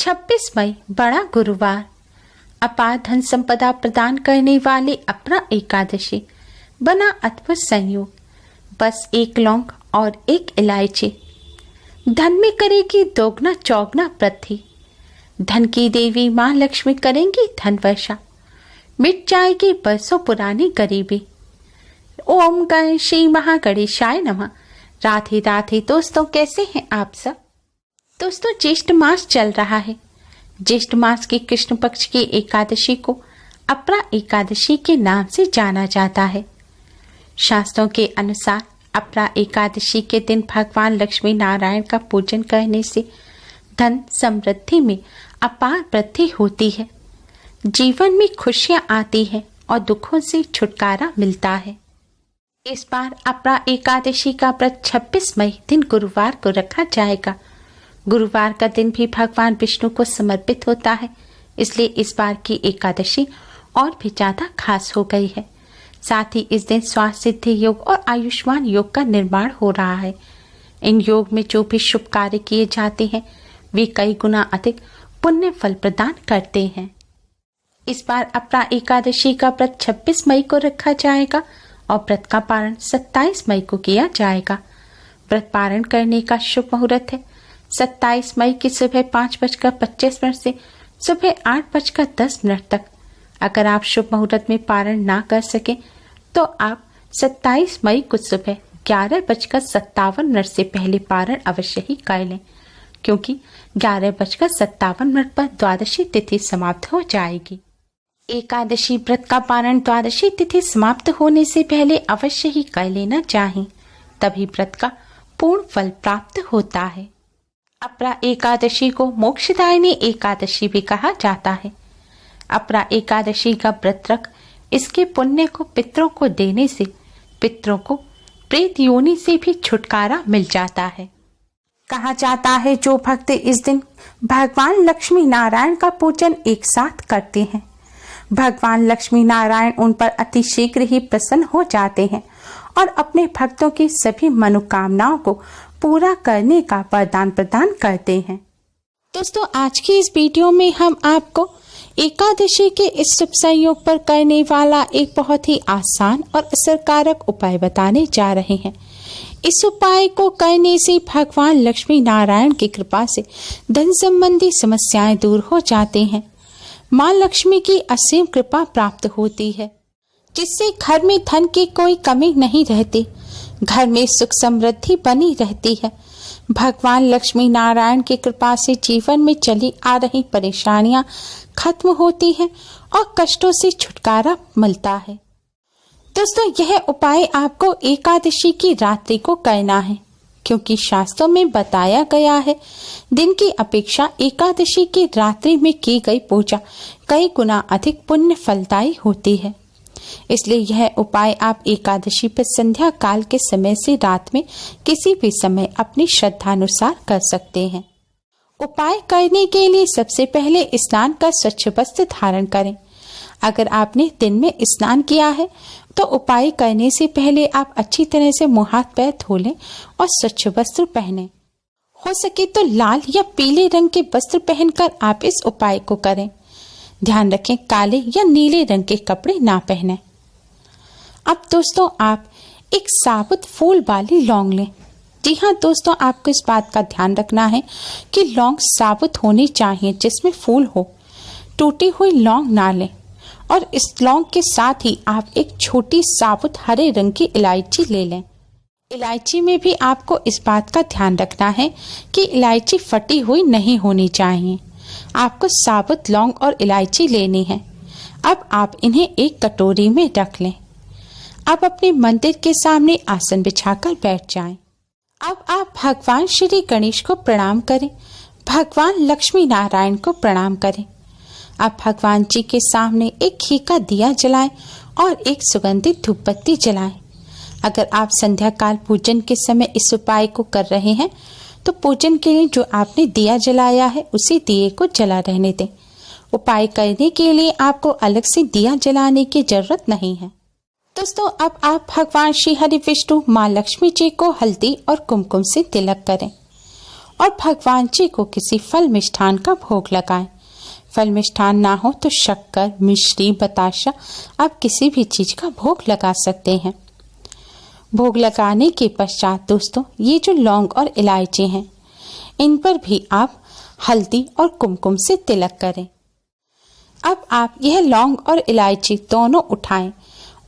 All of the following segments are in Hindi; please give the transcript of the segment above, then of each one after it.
26 मई बड़ा गुरुवार। अपार धन संपदा प्रदान करने वाले अपरा एकादशी बना अद्भुत संयोग। बस एक लौंग और एक इलायची धन में करेगी दोगुना चौगुना वृद्धि। धन की देवी माँ लक्ष्मी करेंगी धन वर्षा, मिट जाएगी बरसों पुरानी गरीबी। ओम गणेश श्री महागणेशाय नमः। राधे राधे दोस्तों, कैसे हैं आप सब। दोस्तों, ज्येष्ठ मास चल रहा है। ज्येष्ठ मास की कृष्ण पक्ष की एकादशी को अपरा एकादशी के नाम से जाना जाता है। शास्त्रों के अनुसार अपरा एकादशी के दिन भगवान लक्ष्मी नारायण का पूजन करने से धन समृद्धि में अपार वृद्धि होती है, जीवन में खुशियां आती है और दुखों से छुटकारा मिलता है। इस बार अपरा एकादशी का व्रत 26 मई दिन गुरुवार को रखा जाएगा। गुरुवार का दिन भी भगवान विष्णु को समर्पित होता है, इसलिए इस बार की एकादशी और भी ज्यादा खास हो गई है। साथ ही इस दिन स्वास्थ्य सिद्धि योग और आयुष्मान योग का निर्माण हो रहा है। इन योग में जो भी शुभ कार्य किए जाते हैं वे कई गुना अधिक पुण्य फल प्रदान करते हैं। इस बार अपरा एकादशी का व्रत 26 मई को रखा जाएगा और व्रत का पारण 27 मई को किया जाएगा। व्रत पारण करने का शुभ मुहूर्त है 27 मई की सुबह 5:25 से सुबह 8:10 तक। अगर आप शुभ मुहूर्त में पारण ना कर सके तो आप 27 मई को सुबह 11:57 से पहले पारण अवश्य ही कर लें, क्योंकि 11:57 पर द्वादशी तिथि समाप्त हो जाएगी। एकादशी व्रत का पारण द्वादशी तिथि समाप्त होने से पहले अवश्य ही कर लेना चाहिए, तभी व्रत का पूर्ण फल प्राप्त होता है। अपरा एकादशी को मोक्षदायिनी एकादशी भी कहा जाता है। अपरा एकादशी का व्रत रख इसके पुण्य को पितरों को देने से पितरों को प्रेत योनि से भी छुटकारा मिल जाता है। कहा जाता है जो भक्त इस दिन भगवान लक्ष्मी नारायण का पूजन एक साथ करते हैं, भगवान लक्ष्मी नारायण उन पर अति शीघ्र ही प्रसन्न हो जाते हैं और अपने भक्तों की सभी मनोकामनाओं को पूरा करने का वरदान प्रदान करते हैं। दोस्तों, आज की इस वीडियो में हम आपको एकादशी के इस शुभ संयोग पर करने वाला एक बहुत ही आसान और असरकारक उपाय बताने जा रहे हैं। इस उपाय को करने से भगवान लक्ष्मी नारायण की कृपा से धन संबंधी समस्याएं दूर हो जाते हैं। माँ लक्ष्मी की असीम कृपा प्राप्त होती है, जिससे घर में धन की कोई कमी नहीं रहती, घर में सुख समृद्धि बनी रहती है। भगवान लक्ष्मी नारायण की कृपा से जीवन में चली आ रही परेशानियां खत्म होती हैं और कष्टों से छुटकारा मिलता है। दोस्तों, यह उपाय आपको एकादशी की रात्रि को करना है, क्योंकि शास्त्रों में बताया गया है दिन की अपेक्षा एकादशी की रात्रि में की गई पूजा कई गुना अधिक पुण्य फलदायी होती है। इसलिए यह उपाय आप एकादशी पर संध्या काल के समय से रात में किसी भी समय अपनी श्रद्धानुसार कर सकते हैं। उपाय करने के लिए सबसे पहले स्नान कर स्वच्छ वस्त्र धारण करें। अगर आपने दिन में स्नान किया है तो उपाय करने से पहले आप अच्छी तरह से मुंह हाथ पैर धो लें और स्वच्छ वस्त्र पहनें। हो सके तो लाल या पीले रंग के वस्त्र पहनकर आप इस उपाय को करें। ध्यान रखें काले या नीले रंग के कपड़े ना पहने। अब दोस्तों, आप एक साबुत फूल वाली लौंग लें। जी हाँ दोस्तों, आपको इस बात का ध्यान रखना है कि लौंग साबुत होनी चाहिए, जिसमें फूल हो। टूटी हुई लौंग ना लें। और इस लौंग के साथ ही आप एक छोटी साबुत हरे रंग की इलायची ले लें। इलायची में भी आपको इस बात का ध्यान रखना है कि इलायची फटी हुई नहीं होनी चाहिए। आपको साबुत लौंग और इलायची लेनी है। अब आप इन्हें एक कटोरी में रख लें। अब अपने मंदिर के सामने आसन बिछाकर बैठ जाएं। अब आप भगवान श्री गणेश को प्रणाम करें, भगवान लक्ष्मी नारायण को प्रणाम करें। आप भगवान जी के सामने एक घी का दिया जलाएं और एक सुगंधित धूपबत्ती जलाएं। अगर आप संध्या काल पूजन के समय इस उपाय को कर रहे हैं तो पूजन के लिए जो आपने दिया जलाया है उसी दिए को जला रहने दें। उपाय करने के लिए आपको अलग से दिया जलाने की जरूरत नहीं है। दोस्तों, अब आप भगवान श्री हरि विष्णु माँ लक्ष्मी जी को हल्दी और कुमकुम से तिलक करें और भगवान जी को किसी फल मिष्ठान का भोग लगाएं। फल मिष्ठान ना हो तो शक्कर, मिश्री, बताशा आप किसी भी चीज का भोग लगा सकते हैं। भोग लगाने के पश्चात दोस्तों ये जो लौंग और इलायची हैं, इन पर भी आप हल्दी और कुमकुम से तिलक करें। अब आप यह लौंग और इलायची दोनों उठाएं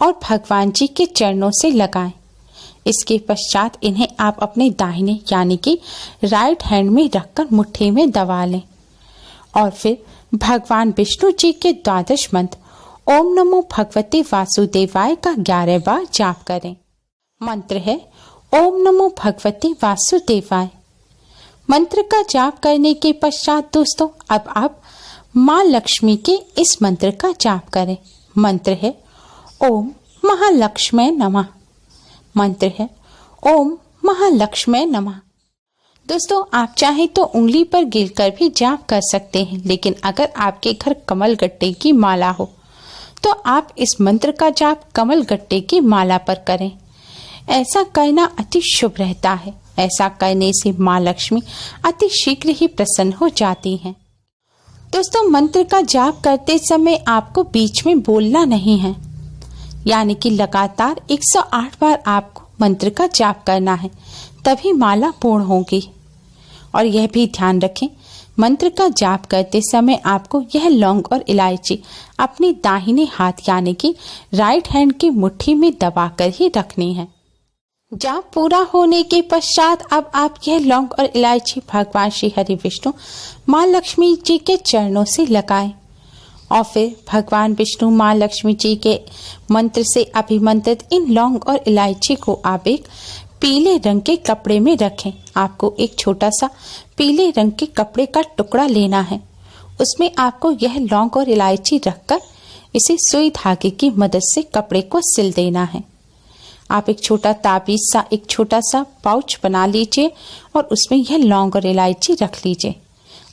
और भगवान जी के चरणों से लगाएं। इसके पश्चात इन्हें आप अपने दाहिने यानी कि राइट हैंड में रखकर मुट्ठी में दबा लें और फिर भगवान विष्णु जी के 12 मंत्र ओम नमो भगवते वासुदेवाय का 11 बार जाप करें। मंत्र है ओम नमो भगवते वासुदेवाय। मंत्र का जाप करने के पश्चात दोस्तों अब आप माँ लक्ष्मी के इस मंत्र का जाप करें। मंत्र है ओम महालक्ष्मी नमः। मंत्र है ओम महालक्ष्मी नमः। दोस्तों आप चाहें तो उंगली पर गिरकर भी जाप कर सकते हैं, लेकिन अगर आपके घर कमल गट्टे की माला हो तो आप इस मंत्र का जाप कमल गट्टे की माला पर करें। ऐसा करना अति शुभ रहता है। ऐसा करने से माँ लक्ष्मी अति शीघ्र ही प्रसन्न हो जाती हैं। दोस्तों मंत्र का जाप करते समय आपको बीच में बोलना नहीं है, यानी कि लगातार 108 बार आपको मंत्र का जाप करना है, तभी माला पूर्ण होगी। और यह भी ध्यान रखें मंत्र का जाप करते समय आपको यह लौंग और इलायची अपने दाहिने हाथ यानी कि राइट हैंड की मुट्ठी में दबाकर ही रखनी है। जाप पूरा होने के पश्चात अब आप यह लौंग और इलायची भगवान श्री हरि विष्णु माँ लक्ष्मी जी के चरणों से लगाएं और फिर भगवान विष्णु माँ लक्ष्मी जी के मंत्र से अभिमंत्रित इन लौंग और इलायची को आप एक पीले रंग के कपड़े में रखें। आपको एक छोटा सा पीले रंग के कपड़े का टुकड़ा लेना है। उसमें आपको यह लौंग और इलायची रखकर इसे सुई धागे की मदद से कपड़े को सिल देना है। आप एक छोटा ताबीज सा एक छोटा सा पाउच बना लीजिए और उसमें यह लौंग और इलायची रख लीजिए।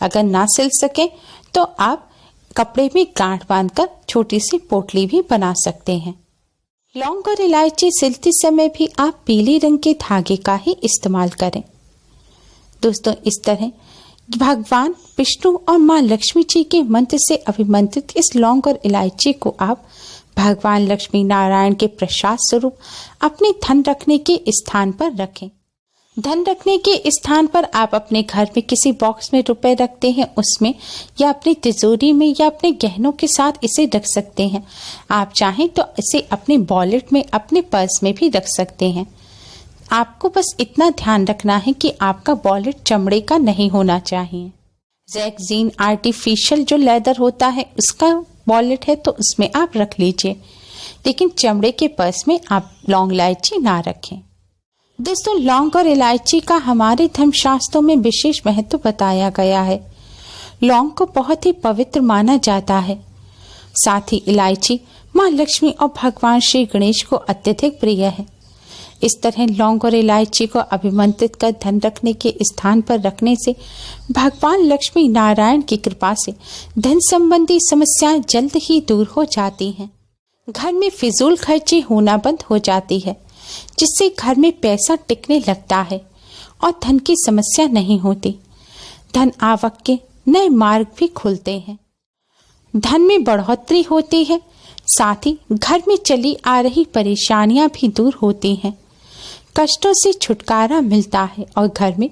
अगर ना सिल सके तो आप कपड़े में गांठ बांधकर छोटी सी पोटली भी बना सकते हैं। लौंग और इलायची सिलते समय भी आप पीले रंग के धागे का ही इस्तेमाल करें। दोस्तों इस तरह भगवान विष्णु और माँ लक्ष्मी जी के मंत्र से अभिमंत्रित इस लौंग और इलायची को आप भगवान लक्ष्मी नारायण के प्रसाद स्वरूप अपने धन रखने के स्थान पर रखें। धन रखने के स्थान पर आप अपने घर में किसी बॉक्स में रुपए रखते हैं, उसमें या अपनी तिजोरी में या अपने गहनों के साथ इसे रख सकते हैं। आप चाहें तो इसे अपने वॉलेट में, अपने पर्स में भी रख सकते हैं। आपको बस इतना ध्यान रखना है कि आपका वॉलेट चमड़े का नहीं होना चाहिए। जैगजीन आर्टिफिशियल जो लेदर होता है उसका वॉलेट है तो उसमें आप रख लीजिए, लेकिन चमड़े के पर्स में आप लौंग इलायची ना रखें। दोस्तों लौंग और इलायची का हमारे धर्मशास्त्रों में विशेष महत्व बताया गया है। लौंग को बहुत ही पवित्र माना जाता है। साथ ही इलायची माँ लक्ष्मी और भगवान श्री गणेश को अत्यधिक प्रिय है। इस तरह लौंग और इलायची को अभिमंत्रित कर धन रखने के स्थान पर रखने से भगवान लक्ष्मी नारायण की कृपा से धन संबंधी समस्याएं जल्द ही दूर हो जाती हैं। घर में फिजूल खर्ची होना बंद हो जाती है, जिससे घर में पैसा टिकने लगता है और धन की समस्या नहीं होती। धन आवक के नए मार्ग भी खुलते हैं, धन में बढ़ोतरी होती है। साथ ही घर में चली आ रही परेशानियां भी दूर होती हैं, कष्टों से छुटकारा मिलता है और घर में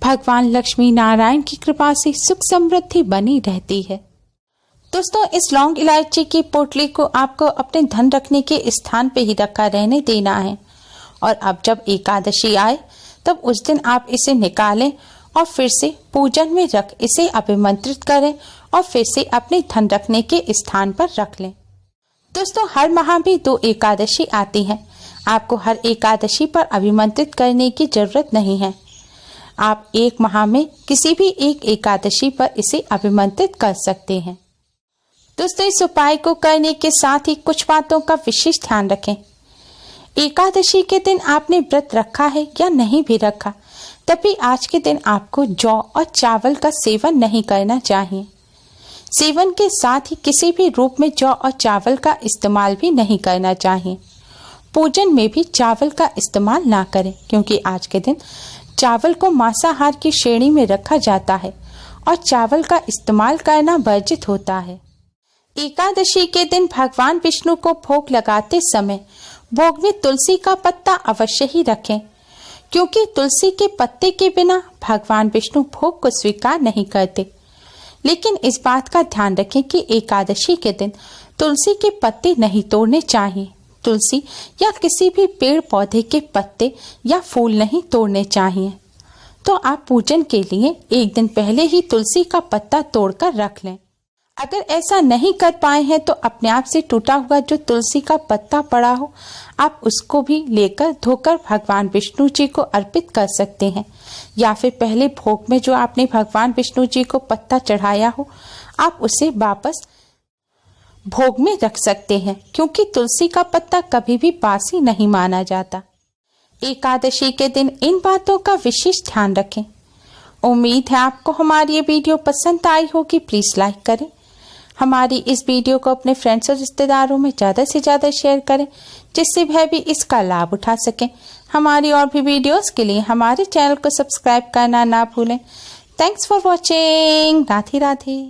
भगवान लक्ष्मी नारायण की कृपा से सुख समृद्धि बनी रहती है। दोस्तों इस लौंग इलायची की पोटली को आपको अपने धन रखने के स्थान पे ही रखा रहने देना है और अब जब एकादशी आए तब उस दिन आप इसे निकालें और फिर से पूजन में रख इसे अभिमंत्रित करें और फिर से अपने धन रखने के स्थान पर रख लें। दोस्तों हर माह भी 2 एकादशी आती हैं। आपको हर एकादशी पर अभिमंत्रित करने की जरूरत नहीं है। आप एक माह में किसी भी एक एकादशी पर इसे अभिमंत्रित कर सकते हैं। दोस्तों इस उपाय को करने के साथ ही कुछ बातों का विशेष ध्यान रखें। एकादशी के दिन आपने व्रत रखा है या नहीं भी रखा, तभी आज के दिन आपको जौ और चावल का सेवन नहीं करना चाहिए। सेवन के साथ ही किसी भी रूप में जौ और चावल का इस्तेमाल भी नहीं करना चाहिए। पूजन में भी चावल का इस्तेमाल ना करें, क्योंकि आज के दिन चावल को मांसाहार की श्रेणी में रखा जाता है और चावल का इस्तेमाल करना वर्जित होता है। एकादशी के दिन भगवान विष्णु को भोग लगाते समय भोग में तुलसी का पत्ता अवश्य ही रखें, क्योंकि तुलसी के पत्ते के बिना भगवान विष्णु भोग को स्वीकार नहीं करते। लेकिन इस बात का ध्यान रखें कि एकादशी के दिन तुलसी के पत्ते नहीं तोड़ने चाहिए। तुलसी या किसी भी पेड़ पौधे के पत्ते या फूल नहीं तोड़ने चाहिए। तो आप पूजन के लिए एक दिन पहले ही तुलसी का पत्ता तोड़कर रख लें। अगर ऐसा नहीं कर पाए हैं तो अपने आप से टूटा हुआ जो तुलसी का पत्ता पड़ा हो, आप उसको भी लेकर धोकर भगवान विष्णु जी को अर्पित कर सकते हैं, या फिर पहले भोग में जो आपने भगवान विष्णु जी को पत्ता चढ़ाया हो, आप उसे वापस भोग में रख सकते हैं, क्योंकि तुलसी का पत्ता कभी भी बासी नहीं माना जाता। एकादशी के दिन इन बातों का विशेष ध्यान रखें। उम्मीद है आपको हमारी ये वीडियो पसंद आई होगी। प्लीज़ लाइक करें। हमारी इस वीडियो को अपने फ्रेंड्स और रिश्तेदारों में ज़्यादा से ज़्यादा शेयर करें, जिससे वह भी इसका लाभ उठा सकें। हमारी और भी वीडियोस के लिए हमारे चैनल को सब्सक्राइब करना ना भूलें। Thanks for watching. Radhe Radhe.